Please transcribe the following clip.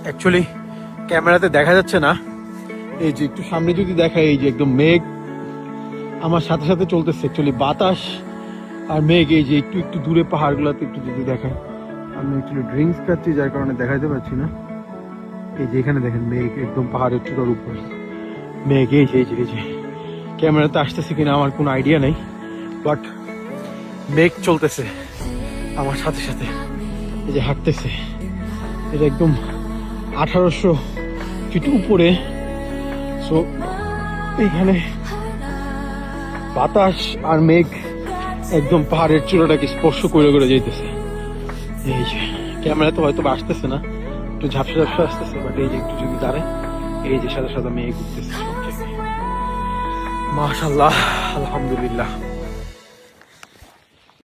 Actually ক্যামেরাতে দেখা যাচ্ছে না, এই যে একটু সামনে যদি দেখায়, এই যে একদম মেঘ আমার সাথে সাথে চলতেছে। অ্যাকচুয়ালি বাতাস আর মেঘ, এই যে একটু একটু দূরে পাহাড়গুলোতে একটু যদি দেখায়। আমি অ্যাকচুয়ালি ড্রিঙ্কস খাচ্ছি যার কারণে দেখাতে পারছি না। এই যে এখানে দেখেন মেঘ একদম পাহাড়ের চূড়ার উপর মেঘ, এই যে এই যে ক্যামেরাতে আসতেছে কিনা আমার কোনো আইডিয়া নেই, বাট মেঘ চলতেছে আমার সাথে সাথে, এই যে হাঁটতেছে। এটা একদম 1800 ফিট উপরে। সো এইখানে বাতাস আর মেঘ একদম পাহাড়ের চূড়াটাকে স্পর্শ করে করে যেতেছে। এই যে ক্যামেরা তো হয়তো আসতেছে না, একটু ঝাপসা ঝাপসা আসতেছে, বাট এই যে একটু যদি দাঁড়ায়, এই যে সাদা সাদা মেঘ উঠতেছে। মাশাআল্লাহ, আলহামদুলিল্লাহ।